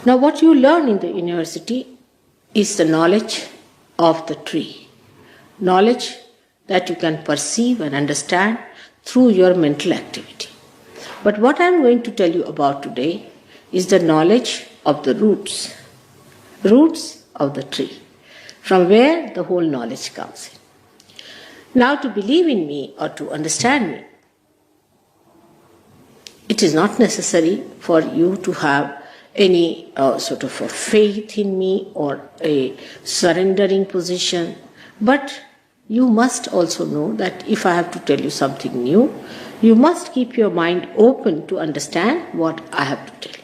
Now what you learn in the university is the knowledge of the tree. Knowledge that you can perceive and understand through your mental activity. But what I am going to tell you about today is the knowledge of the roots of the tree, from where the whole knowledge comes in. Now, to believe in me or to understand me, it is not necessary for you to have any sort of a faith in me or a surrendering position, but you must also know that if I have to tell you something new, you must keep your mind open to understand what I have to tell you.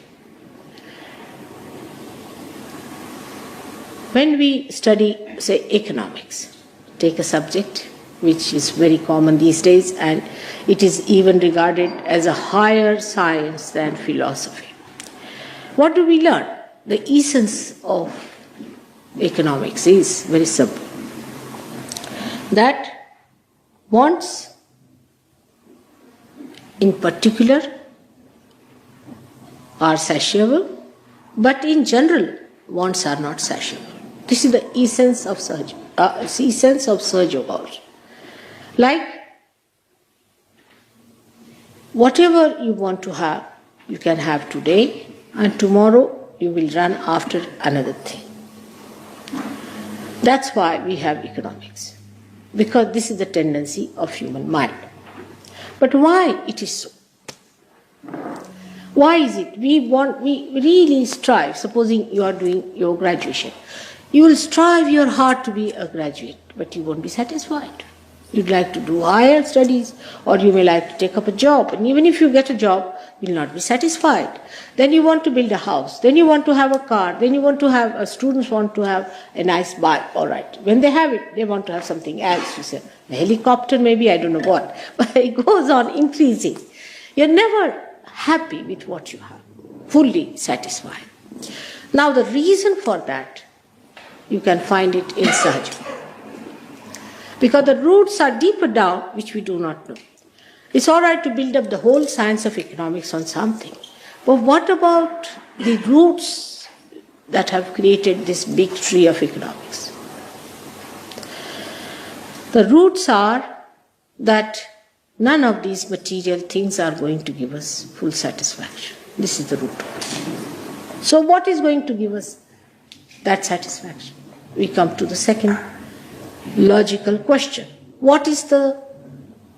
When we study, say, economics, take a subject which is very common these days, and it is even regarded as a higher science than philosophy. What do we learn? The essence of economics is very simple. That wants, in particular, are satiable, but in general, wants are not satiable. This is the essence of Surge also. Like, whatever you want to have, you can have today, and tomorrow you will run after another thing. That's why we have economics, because this is the tendency of human mind. But why it is so? Why is it? We really strive, supposing you are doing your graduation, you will strive your heart to be a graduate, but you won't be satisfied. You'd like to do higher studies, or you may like to take up a job, and even if you get a job, you will not be satisfied. Then you want to build a house, then you want to have a car, then you want to have, students want to have a nice bike, all right. When they have it, they want to have something else. You say, a helicopter maybe, I don't know what, but it goes on increasing. You're never happy with what you have, fully satisfied. Now the reason for that, you can find it in Sahaja. Because the roots are deeper down, which we do not know. It's all right to build up the whole science of economics on something. But what about the roots that have created this big tree of economics? The roots are that none of these material things are going to give us full satisfaction. This is the root of it. So what is going to give us that satisfaction? We come to the second logical question. What is the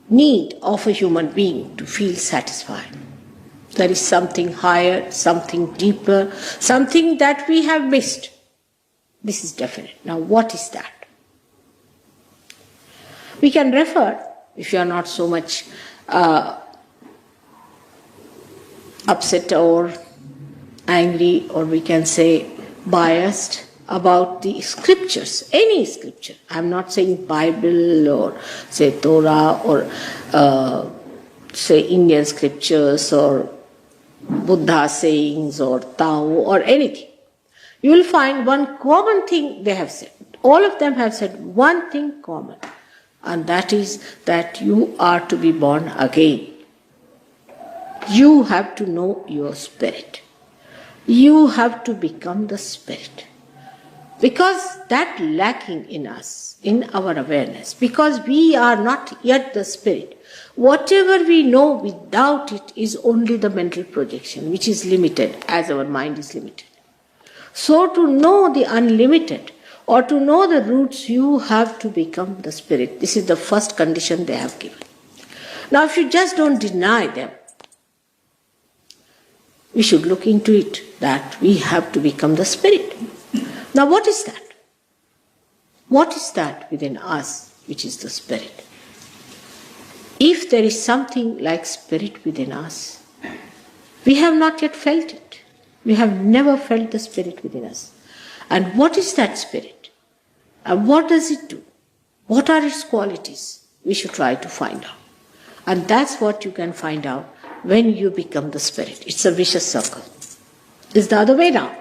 need of a human being to feel satisfied? There is something higher, something deeper, something that we have missed. This is definite. Now what is that? We can refer, if you are not so much upset or angry, or we can say biased about the scriptures, any scripture. I'm not saying Bible or say Torah or say Indian scriptures or Buddha sayings or Tao or anything. You will find one common thing they have said. All of them have said one thing common, and that is that you are to be born again. You have to know your spirit. You have to become the spirit. Because that lacking in us, in our awareness, because we are not yet the spirit, whatever we know without it is only the mental projection, which is limited as our mind is limited. So to know the unlimited, or to know the roots, you have to become the spirit. This is the first condition they have given. Now if you just don't deny them, we should look into it, that we have to become the spirit. Now what is that? What is that within us which is the spirit? If there is something like spirit within us, we have not yet felt it. We have never felt the spirit within us. And what is that spirit? And what does it do? What are its qualities? We should try to find out. And that's what you can find out when you become the spirit. It's a vicious circle. It's the other way now.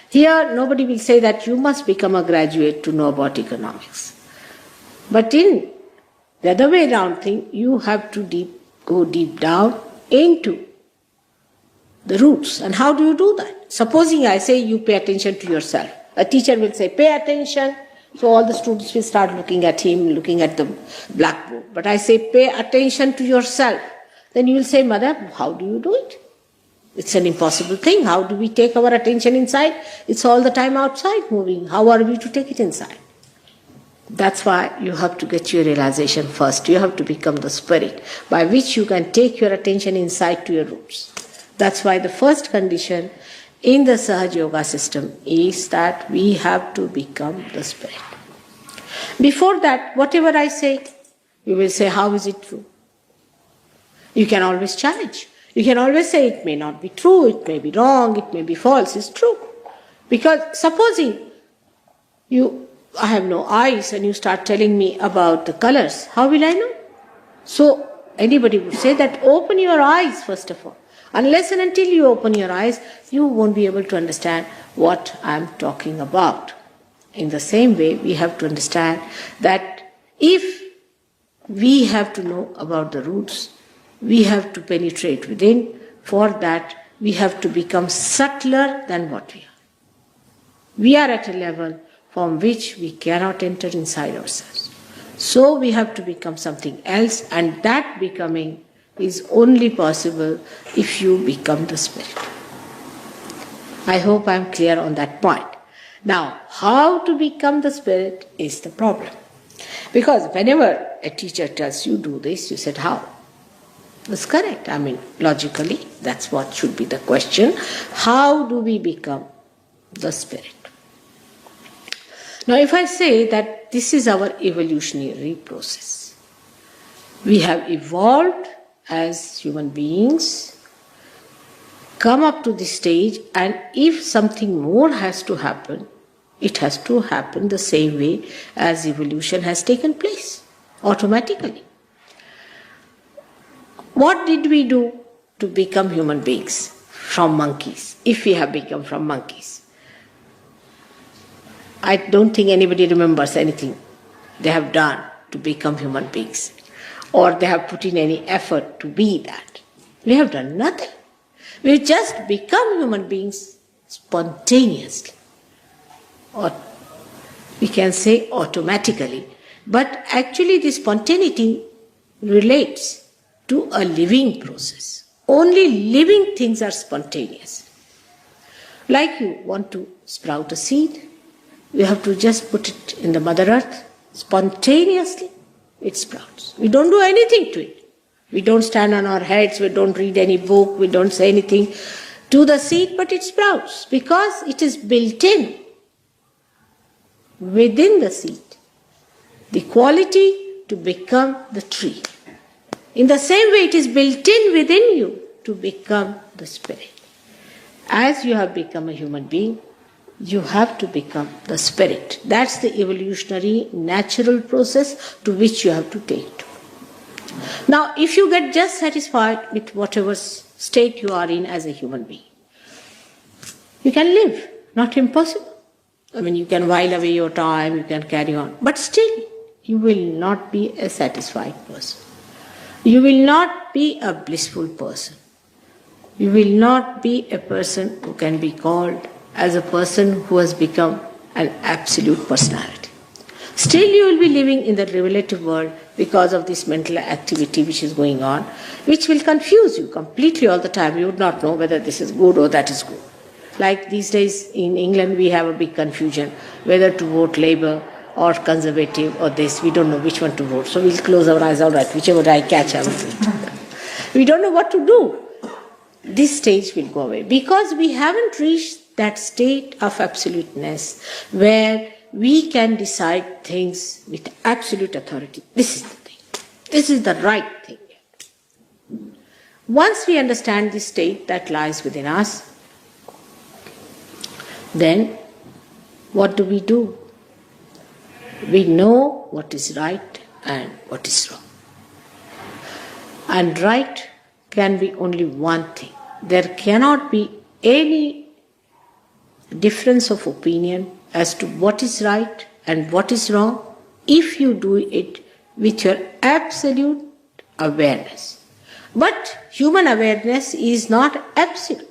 Here, nobody will say that you must become a graduate to know about economics. But in the other way around thing, you have to go deep down into the roots. And how do you do that? Supposing I say you pay attention to yourself. A teacher will say, pay attention. So all the students will start looking at him, looking at the blackboard. But I say, pay attention to yourself. Then you will say, Mother, how do you do it? It's an impossible thing. How do we take our attention inside? It's all the time outside moving. How are we to take it inside? That's why you have to get your realization first. You have to become the spirit by which you can take your attention inside to your roots. That's why the first condition in the Sahaja Yoga system is that we have to become the spirit. Before that, whatever I say, you will say, how is it true? You can always challenge. You can always say it may not be true, it may be wrong, it may be false. It's true. Because supposing I have no eyes and you start telling me about the colors, how will I know? So anybody would say that open your eyes first of all. Unless and until you open your eyes, you won't be able to understand what I'm talking about. In the same way, we have to understand that if we have to know about the roots, we have to penetrate within. For that, we have to become subtler than what we are. We are at a level from which we cannot enter inside ourselves. So we have to become something else, and that becoming is only possible if you become the spirit. I hope I am clear on that point. Now, how to become the spirit is the problem. Because whenever a teacher tells you do this, you said how? That's correct. I mean, logically, that's what should be the question. How do we become the spirit? Now, if I say that this is our evolutionary process, we have evolved as human beings, come up to this stage, and if something more has to happen, it has to happen the same way as evolution has taken place, automatically. What did we do to become human beings from monkeys, if we have become from monkeys? I don't think anybody remembers anything they have done to become human beings, or they have put in any effort to be that. We have done nothing. We just become human beings spontaneously, or we can say automatically. But actually this spontaneity relates to a living process. Only living things are spontaneous. Like you want to sprout a seed, you have to just put it in the Mother Earth. Spontaneously, it sprouts. We don't do anything to it. We don't stand on our heads, we don't read any book, we don't say anything to the seed, but it sprouts because it is built in within the seed. The quality to become the tree. In the same way, it is built in within you to become the spirit. As you have become a human being, you have to become the spirit. That's the evolutionary, natural process to which you have to take to. Now, if you get just satisfied with whatever state you are in as a human being, you can live, not impossible. I mean, you can while away your time, you can carry on, but still, you will not be a satisfied person. You will not be a blissful person. You will not be a person who can be called as a person who has become an absolute personality. Still you will be living in the relative world because of this mental activity which is going on, which will confuse you completely all the time. You would not know whether this is good or that is good. Like these days in England we have a big confusion whether to vote Labour or Conservative or this. We don't know which one to vote. So we'll close our eyes, all right, whichever I catch I will vote. We don't know what to do. This stage will go away because we haven't reached that state of absoluteness where we can decide things with absolute authority. This is the thing. This is the right thing. Once we understand this state that lies within us, then what do? We know what is right and what is wrong. And right can be only one thing. There cannot be any difference of opinion as to what is right and what is wrong if you do it with your absolute awareness. But human awareness is not absolute.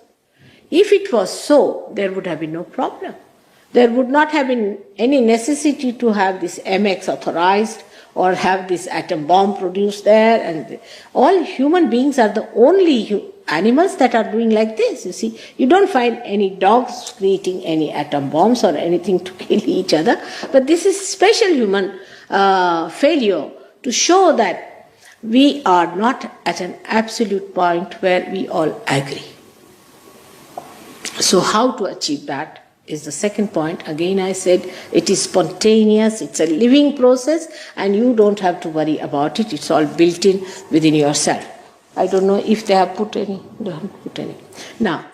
If it was so, there would have been no problem. There would not have been any necessity to have this MX authorized or have this atom bomb produced there. And all human beings are the only animals that are doing like this. You see, you don't find any dogs creating any atom bombs or anything to kill each other. But this is special human failure to show that we are not at an absolute point where we all agree. So how to achieve that is the second point. Again, I said it is spontaneous, it's a living process, and you don't have to worry about it. It's all built in within yourself. I don't know if they have put any. They haven't put any. Now,